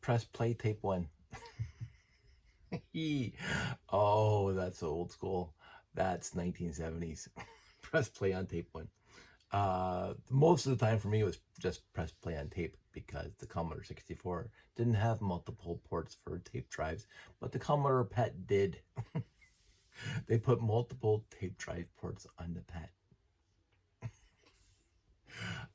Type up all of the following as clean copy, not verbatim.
Press play tape 1. Oh, that's old school. That's 1970s. Press play on tape 1. Most of the time for me it was just press play on tape because the Commodore 64 didn't have multiple ports for tape drives, but the Commodore PET did. They put multiple tape drive ports on the PET.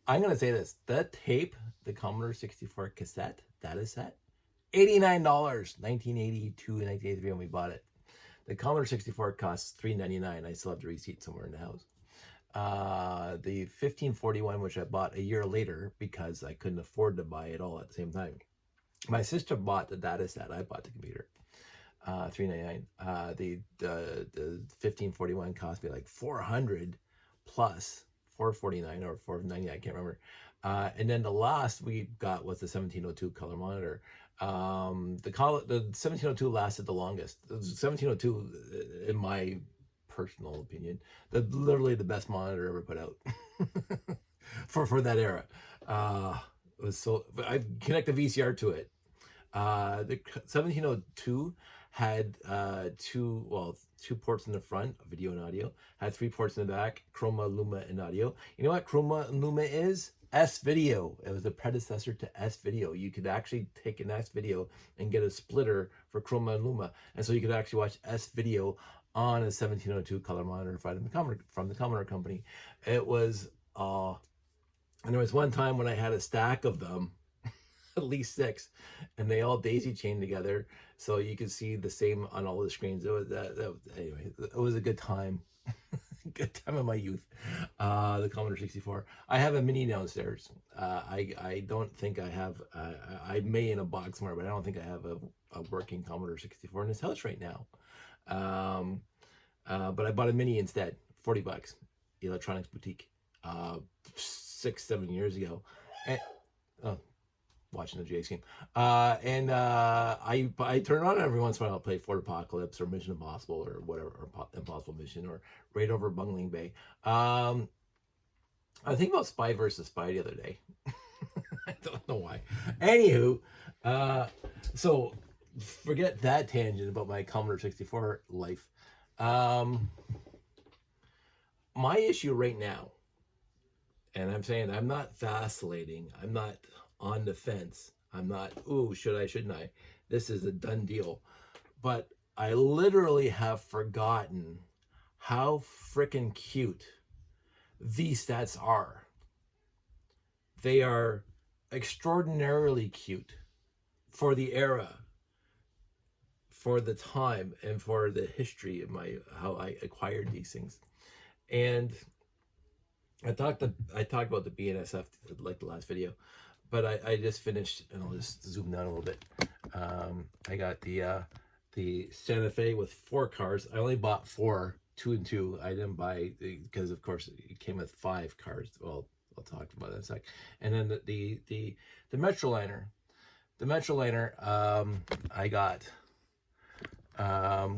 I'm going to say this. The tape, the Commodore 64 cassette, data set, $89, 1982 and 1983 when we bought it. The Commodore 64 costs $3.99. I still have the receipt somewhere in the house. The 1541, which I bought a year later because I couldn't afford to buy it all at the same time. My sister bought the data set. I bought the computer. $3.99. The 1541 cost me like $400 plus $449 or $499. I can't remember. And then the last we got was the 1702 color monitor. The 1702 lasted the longest. The 1702, in my personal opinion, literally the best monitor ever put out for that era. It was so. I connect the VCR to it. The 1702 had two ports in the front, video and audio. Had 3 ports in the back, chroma, luma, and audio. You know what chroma and luma is? S-Video. It was the predecessor to S-Video. You could actually take an S-Video and get a splitter for chroma and luma, and so you could actually watch S-Video on a 1702 color monitor from the Commodore company. It was, and there was one time when I had a stack of them, at least 6, and they all daisy chained together, so you could see the same on all the screens. It was anyway. It was a good time. Good time of my youth. The Commodore 64. I have a mini downstairs. I don't think I have. I may in a box somewhere, but I don't think I have a working Commodore 64 in this house right now. But I bought a mini instead. $40. Electronics Boutique. 6-7 years ago. And, watching the Jays game. I turn it on every once in a while. I'll play Fort Apocalypse or Mission Impossible or whatever, or Impossible Mission or Raid Over Bungling Bay. I think about Spy versus Spy the other day. I don't know why. Anywho, so forget that tangent about my Commodore 64 life. My issue right now, and I'm saying I'm not vacillating. I'm not on the fence. I'm not, ooh, should I, shouldn't I? This is a done deal. But I literally have forgotten how freaking cute V-Stats are. They are extraordinarily cute for the era, for the time, and for the history of how I acquired these things. And I talked about the BNSF like the last video. But I just finished, and I'll just zoom down a little bit. I got the Santa Fe with 4 cars. I only bought 4, 2 and 2. I didn't buy because of course it came with 5 cars. Well, I'll talk about that in a sec. And then the Metroliner. The Metroliner, I got. I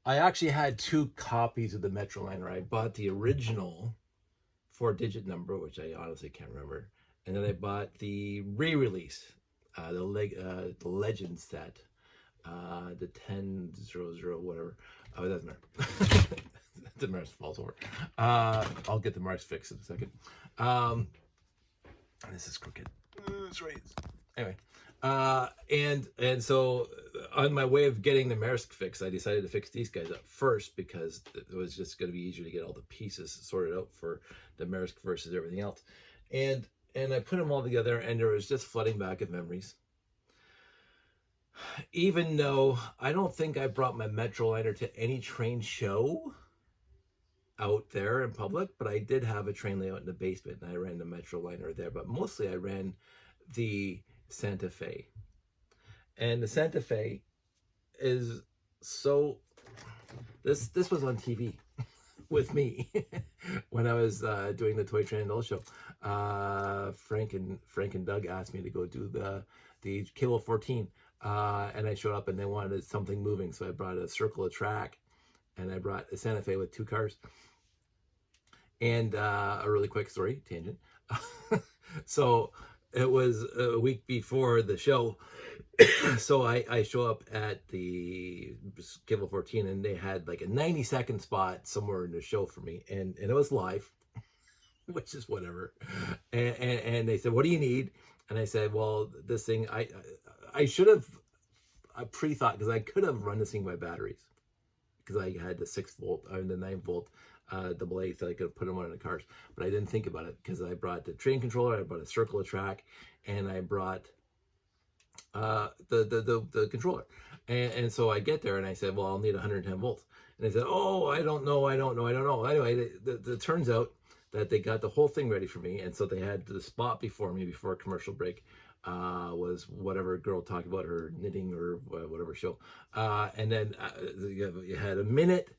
actually had 2 copies of the Metroliner. I bought the original 4-digit number, which I honestly can't remember. And then I bought the re-release, the Legend set, the 1000 whatever. Oh, it doesn't matter. The Mars falls over. I'll get the Mars fixed in a second. This is crooked. That's right. Anyway, and so on my way of getting the Maersk fixed, I decided to fix these guys up first because it was just going to be easier to get all the pieces sorted out for the Maersk versus everything else. And I put them all together, and there was just flooding back of memories. Even though I don't think I brought my Metroliner to any train show out there in public, but I did have a train layout in the basement, and I ran the Metroliner there. But mostly I ran the Santa Fe. And the Santa Fe is so... This was on TV. With me when I was doing the Toy Train and Old show. Frank and Doug asked me to go do the Kilo 14, and I showed up and they wanted something moving, so I brought a circle of track, and I brought a Santa Fe with 2 cars. And a really quick story tangent. So it was a week before the show. So I show up at the Cable 14, and they had like a 90-second spot somewhere in the show for me, and it was live, which is whatever. And they said, "What do you need?" And I said, "Well, this thing, I should have pre-thought, because I could have run this thing by batteries, because I had the 6 volt or the 9 volt double A, that I could have put in one of the cars, but I didn't think about it, because I brought the train controller, I brought a circle of track, and I brought the controller, and so I get there and I said, well, I'll need 110 volts, and they said, oh, I don't know. Anyway, it turns out that they got the whole thing ready for me, and so they had the spot before me before a commercial break. Was whatever girl talked about her knitting or whatever show, and then you had a minute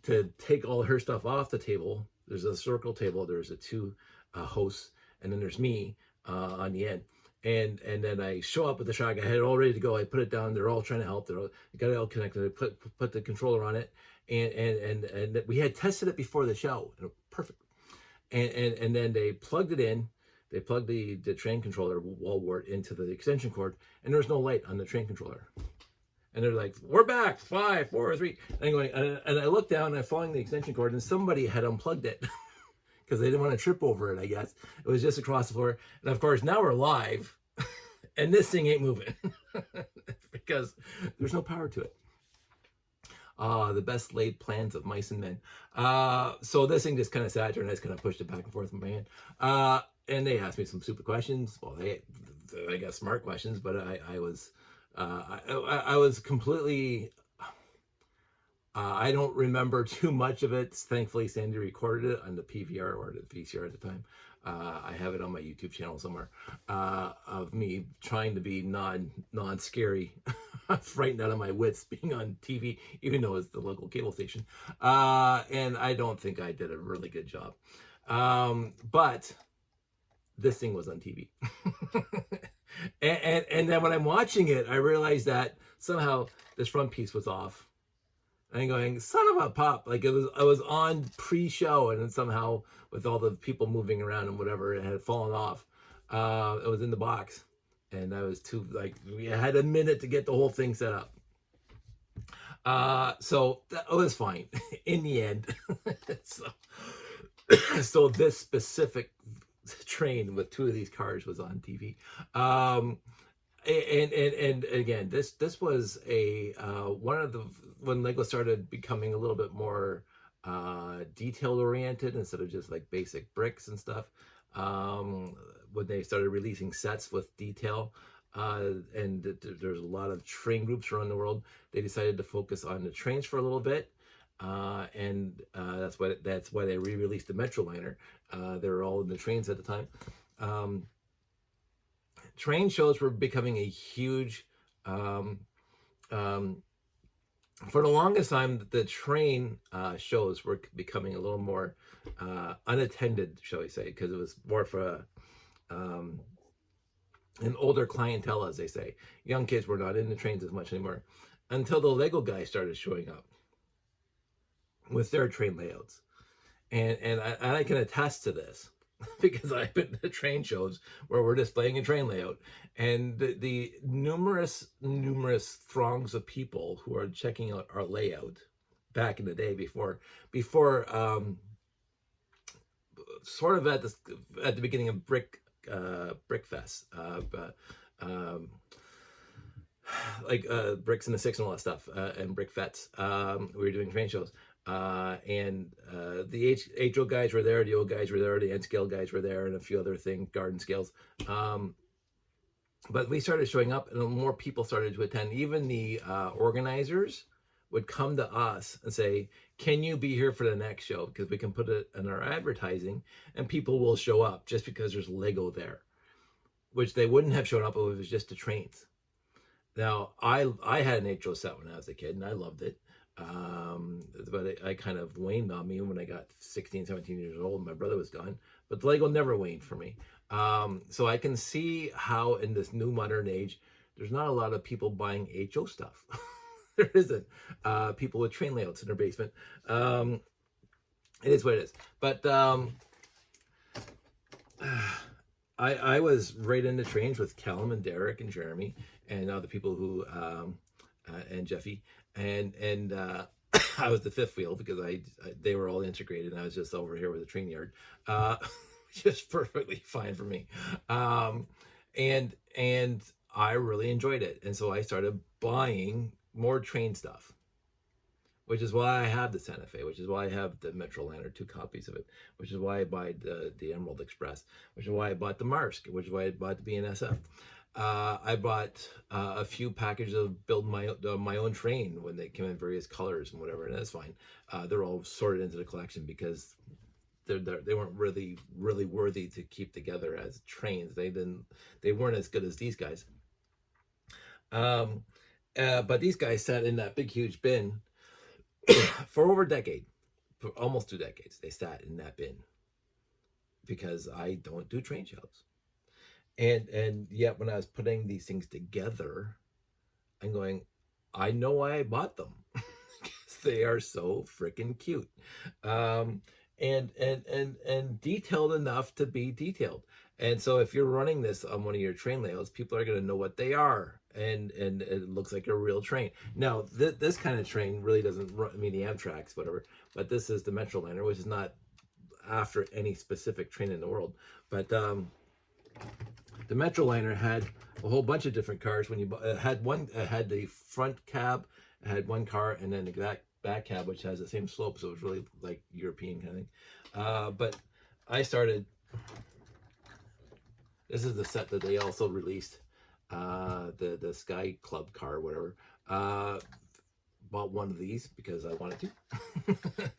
to take all her stuff off the table. There's a circle table, there's a 2 hosts, and then there's me on the end. And then I show up with the track. I had it all ready to go. I put it down. They're all trying to help. They got it all connected. I put the controller on it, and we had tested it before the show. Perfect. And then they plugged it in. They plugged the train controller wall wart into the extension cord, and there's no light on the train controller. And they're like, "We're back, 5, 4, 3." And I'm going, and I look down, and I'm following the extension cord, and somebody had unplugged it. Because they didn't want to trip over it, I guess. It was just across the floor. And of course, now we're live, and this thing ain't moving because there's no power to it. The best laid plans of mice and men. So this thing just kind of sat there, and I just kind of pushed it back and forth with my hand. And they asked me some stupid questions. Well, I guess smart questions, but I was completely... I don't remember too much of it. Thankfully, Sandy recorded it on the PVR or the VCR at the time. I have it on my YouTube channel somewhere, of me trying to be non-scary, frightened out of my wits being on TV, even though it's the local cable station. And I don't think I did a really good job. But this thing was on TV. and then when I'm watching it, I realized that somehow this front piece was off. And I'm going, son of a pop. Like I was on pre-show, and then somehow with all the people moving around and whatever, it had fallen off. It was in the box, and I was we had a minute to get the whole thing set up. So that was fine in the end. So this specific train with 2 of these cars was on TV. And again, this was a one of the, when Lego started becoming a little bit more detail oriented instead of just like basic bricks and stuff, when they started releasing sets with detail, and there's a lot of train groups around the world, they decided to focus on the trains for a little bit, and that's why they re-released the Metroliner. They were all in the trains at the time. Train shows were becoming a huge, for the longest time, the train shows were becoming a little more unattended, shall we say, because it was more for an older clientele, as they say. Young kids were not in the trains as much anymore, until the Lego guys started showing up with their train layouts. And I can attest to this, because I've been to train shows where we're displaying a train layout, and the numerous throngs of people who are checking out our layout back in the day before sort of at the beginning of Brick Fest, Bricks in the Six and all that stuff, and Brick Fets. We were doing train shows. And the HO guys were there, the O guys were there, the N scale guys were there, and a few other things, garden scales. But we started showing up, and more people started to attend. Even the organizers would come to us and say, "Can you be here for the next show? Because we can put it in our advertising, and people will show up just because there's Lego there," which they wouldn't have shown up if it was just the trains. Now, I had an HO set when I was a kid, and I loved it. But I kind of waned on me when I got 16, 17 years old. My brother was gone, but Lego never waned for me. So I can see how in this new modern age, there's not a lot of people buying HO stuff. There isn't. People with train layouts in their basement. It is what it is. But I was right into trains with Callum and Derek and Jeremy and other people who and Jeffy and I was the fifth wheel because they were all integrated and I was just over here with the train yard, just perfectly fine for me, and I really enjoyed it, and so I started buying more train stuff, which is why I have the Santa Fe, which is why I have the Metroliner, 2 copies of it, which is why I buy the Emerald Express, which is why I bought the Marsk, which is why I bought the BNSF. I bought a few packages of building my own train when they came in various colors and whatever, and that's fine. They're all sorted into the collection because they weren't really worthy to keep together as trains. They weren't as good as these guys. But these guys sat in that big huge bin for over a decade, for almost 2 decades. They sat in that bin because I don't do train shows. And yet when I was putting these things together, I'm going, I know why I bought them. Because they are so freaking cute. And detailed enough to be detailed. And so if you're running this on one of your train layouts, people are going to know what they are. And it looks like a real train. Now, this kind of train really doesn't run, I mean, the Amtrak's, whatever, but this is the Metroliner, which is not after any specific train in the world. But the Metroliner had a whole bunch of different cars. When you had the front cab, it had one car, and then the back cab, which has the same slope, so it was really like European kind of thing. But I started. This is the set that they also released, the Sky Club car, or whatever. Bought one of these because I wanted to,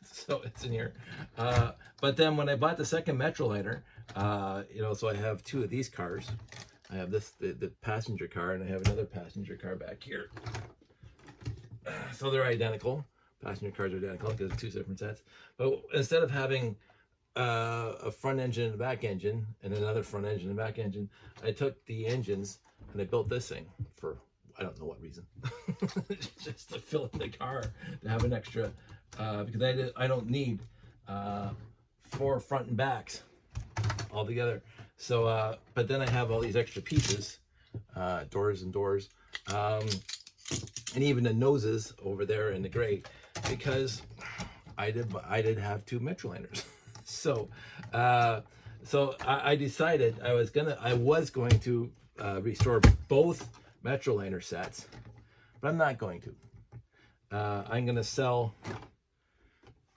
so it's in here. But then when I bought the second Metroliner, so I have 2 of these cars. I have the passenger car, and I have another passenger car back here. So they're identical. Passenger cars are identical because it's 2 different sets. But instead of having a front engine and a back engine and another front engine and back engine, I took the engines and I built this thing for I don't know what reason. Just to fill in the car, to have an extra, because I don't need 4 front and backs all together. So, but then I have all these extra pieces, doors and doors, and even the noses over there in the gray, because I did have 2 Metroliners. So I decided I was going to restore both Metroliner sets, but I'm not going to. I'm going to sell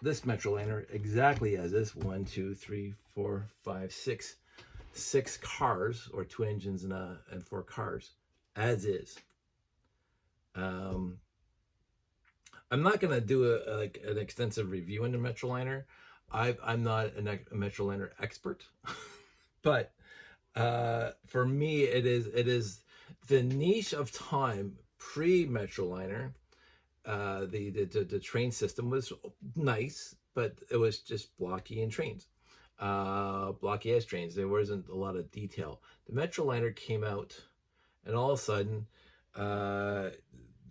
this Metroliner exactly as this. 1, 2, 3, 4, 5, 6 cars, or 2 engines and 4 cars, as is. I'm not going to do an extensive review on the Metroliner. I'm not a Metroliner expert, but for me, it is the niche of time pre-Metroliner. The train system was nice, but it was just blocky and trains, blocky as trains. There wasn't a lot of detail. The Metroliner came out, and all of a sudden,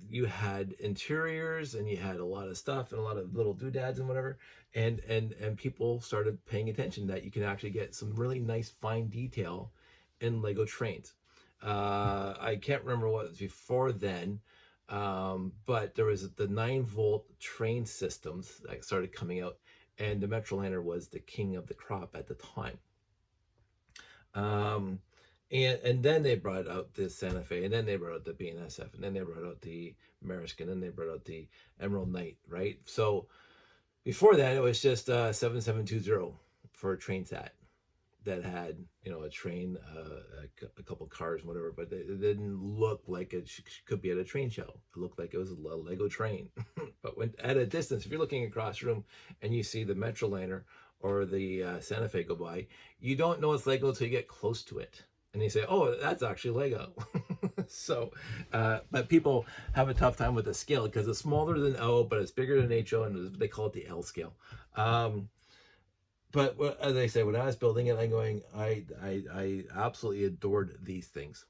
you had interiors and you had a lot of stuff and a lot of little doodads and whatever, and people started paying attention that you can actually get some really nice fine detail in Lego trains. I can't remember what was before then, but there was the 9-volt train systems that started coming out, and the Metroliner was the king of the crop at the time. And then they brought out the Santa Fe, and then they brought out the BNSF, and then they brought out the American, and then they brought out the Emerald Knight, right? So before that, it was just 7720 for a train set that had, a train, a couple cars, whatever, but it didn't look like it could be at a train show. It looked like it was a Lego train. But when at a distance, if you're looking across the room and you see the Metroliner or the Santa Fe go by, you don't know it's Lego until you get close to it. And you say, oh, that's actually Lego. So, but people have a tough time with the scale because it's smaller than O, but it's bigger than HO, and they call it the L scale. But as I say, when I was building it, I'm going, I absolutely adored these things.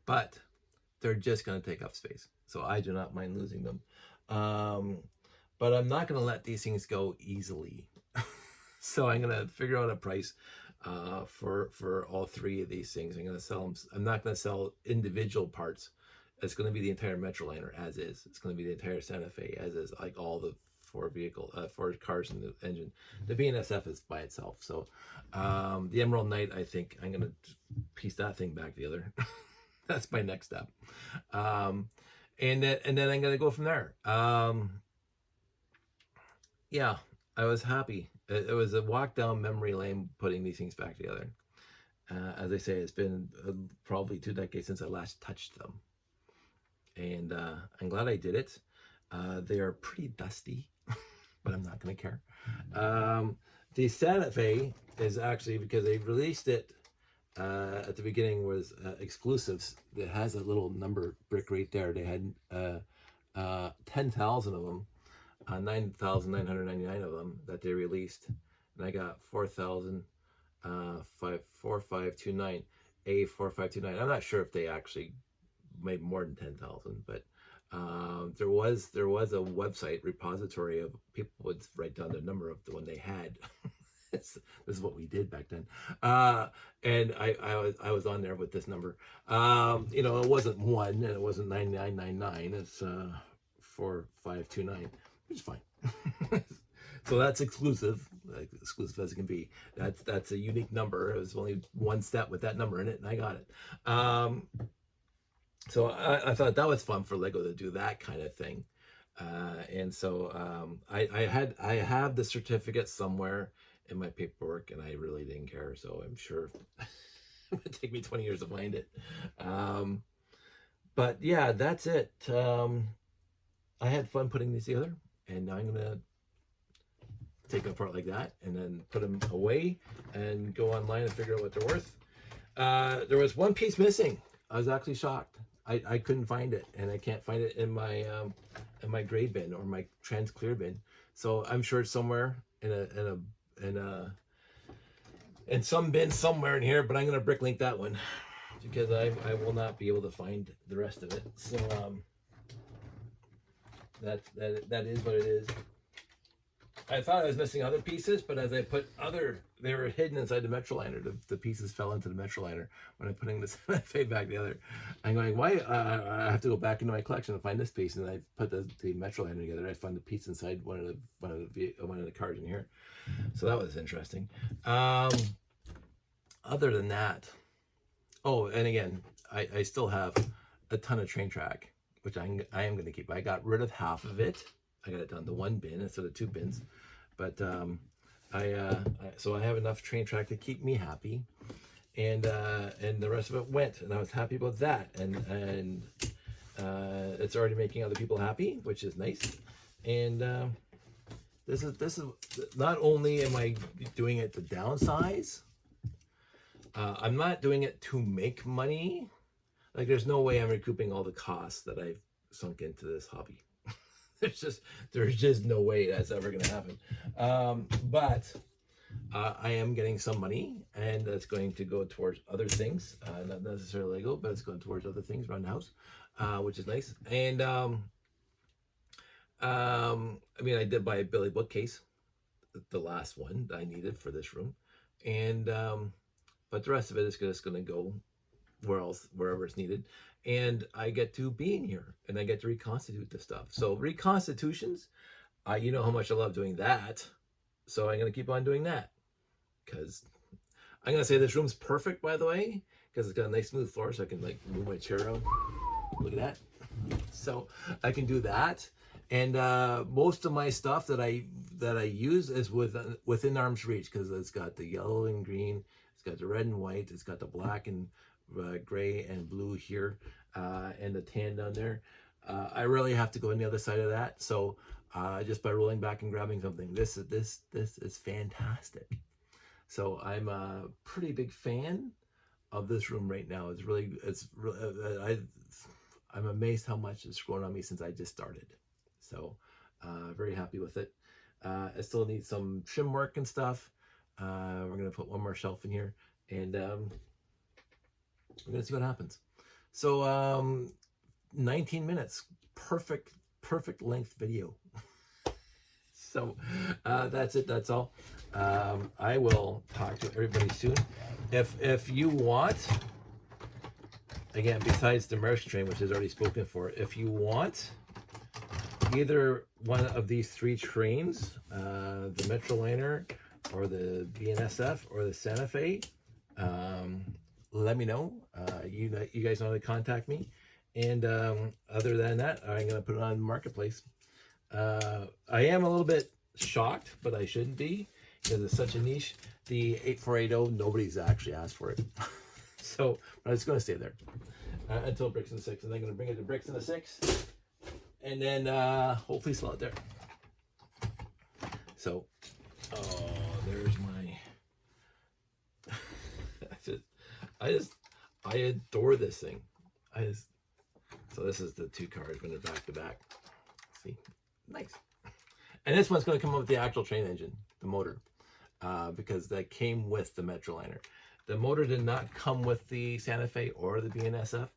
But they're just going to take up space. So I do not mind losing them. But I'm not going to let these things go easily. So I'm going to figure out a price for all three of these things. I'm going to sell them. I'm not going to sell individual parts. It's going to be the entire Metroliner as is. It's going to be the entire Santa Fe as is, like all the four cars in the engine. The BNSF is by itself. So the Emerald Knight, I think I'm going to piece that thing back together. That's my next step. And then I'm going to go from there. Yeah, I was happy. It was a walk down memory lane putting these things back together. As I say, it's been probably 2 decades since I last touched them. And I'm glad I did it. They are pretty dusty, but I'm not going to care. The Santa Fe is actually, because they released it at the beginning, was exclusives. It has a little number brick right there. They had 10,000 of them. 9,999 of them that they released, and I got 4,529 A4529. I'm not sure if they actually made more than 10,000, but there was a website repository of people would write down the number of the one they had. This is what we did back then, and I was on there with this number. You know, it wasn't 1 and it wasn't 9999. It's 4529. Which is fine. So that's exclusive, like exclusive as it can be. That's a unique number. It was only one step with that number in it, and I got it. So I thought that was fun for Lego to do that kind of thing. And so I have the certificate somewhere in my paperwork, and I really didn't care. So I'm sure it would take me 20 years to find it. But yeah, that's it. I had fun putting these together. And now I'm going to take them apart like that and then put them away and go online and figure out what they're worth. There was one piece missing. I was actually shocked. I couldn't find it, and I can't find it in my gray bin or my trans clear bin. So I'm sure it's somewhere in some bin somewhere in here, but I'm going to brick link that one because I will not be able to find the rest of it. So that is what it is. I thought I was missing other pieces, but as I put they were hidden inside the Metroliner. The pieces fell into the Metroliner when I'm putting this back together. I'm going, why? I have to go back into my collection to find this piece, and I put the Metroliner together. I found the piece inside one of the cars in here, so that was interesting. Other than that, oh, and again, I still have a ton of train track, which I am going to keep. I got rid of half of it. I got it down to 1 bin instead of 2 bins, but so I have enough train track to keep me happy, and the rest of it went, and I was happy about that, and it's already making other people happy, which is nice. And this is not only am I doing it to downsize, I'm not doing it to make money. Like, there's no way I'm recouping all the costs that I've sunk into this hobby. There's just no way that's ever going to happen. But I am getting some money, and that's going to go towards other things, not necessarily Lego, but it's going towards other things around the house, which is nice. And I mean, I did buy a Billy bookcase, the last one that I needed for this room, and but the rest of it is just going to go wherever it's needed. And I get to be in here, and I get to reconstitute the stuff. So reconstitutions, you know how much I love doing that. So I'm going to keep on doing that, because I'm going to say this room's perfect, by the way, because it's got a nice smooth floor, so I can like move my chair around. Look at that. So I can do that. And most of my stuff that I use is within arm's reach, because it's got the yellow and green, it's got the red and white, it's got the black and gray and blue here, and the tan down there. I really have to go on the other side of that. So just by rolling back and grabbing something, this is fantastic. So I'm a pretty big fan of this room right now. I'm amazed how much it's grown on me since I just started. So very happy with it. I still need some trim work and stuff. We're gonna put one more shelf in here, and we're gonna see what happens. So 19 minutes, perfect length video. So that's it. That's all. I will talk to everybody soon. If you want, again, besides the Maersk train, which is already spoken for, if you want either one of these 3 trains, the Metroliner or the BNSF or the Santa Fe, let me know. You guys know how to contact me. And other than that, I'm going to put it on the marketplace. I am a little bit shocked, but I shouldn't be, because it's such a niche. The 8480, nobody's actually asked for it. So, but it's going to stay there until Bricks in the 6. And I'm going to bring it to Bricks in the 6. And then hopefully sell it there. So, oh, there's my... I adore this thing. So this is the 2 cars when they're back to back. See, nice. And this one's going to come up with the actual train engine, the motor, because that came with the Metroliner. The motor did not come with the Santa Fe or the BNSF,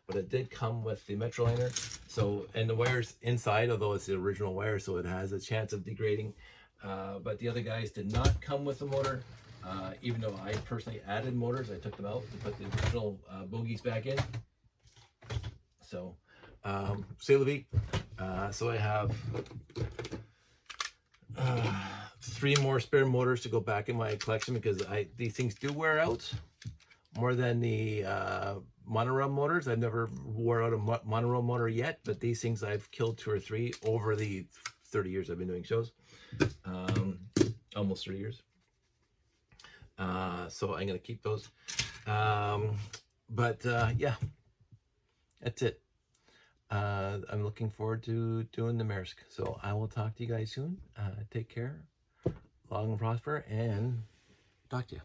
but it did come with the Metroliner. So, and the wires inside, although it's the original wire, so it has a chance of degrading. But the other guys did not come with the motor. Even though I personally added motors, I took them out to put the original bogies back in. So, c'est la vie. So I have 3 more spare motors to go back in my collection, because these things do wear out more than the monorail motors. I've never wore out a monorail motor yet, but these things I've killed 2 or 3 over the 30 years I've been doing shows. Almost 3 years. So I'm going to keep those. Yeah, that's it. I'm looking forward to doing the Maersk. So I will talk to you guys soon. Take care, long and prosper, and talk to you.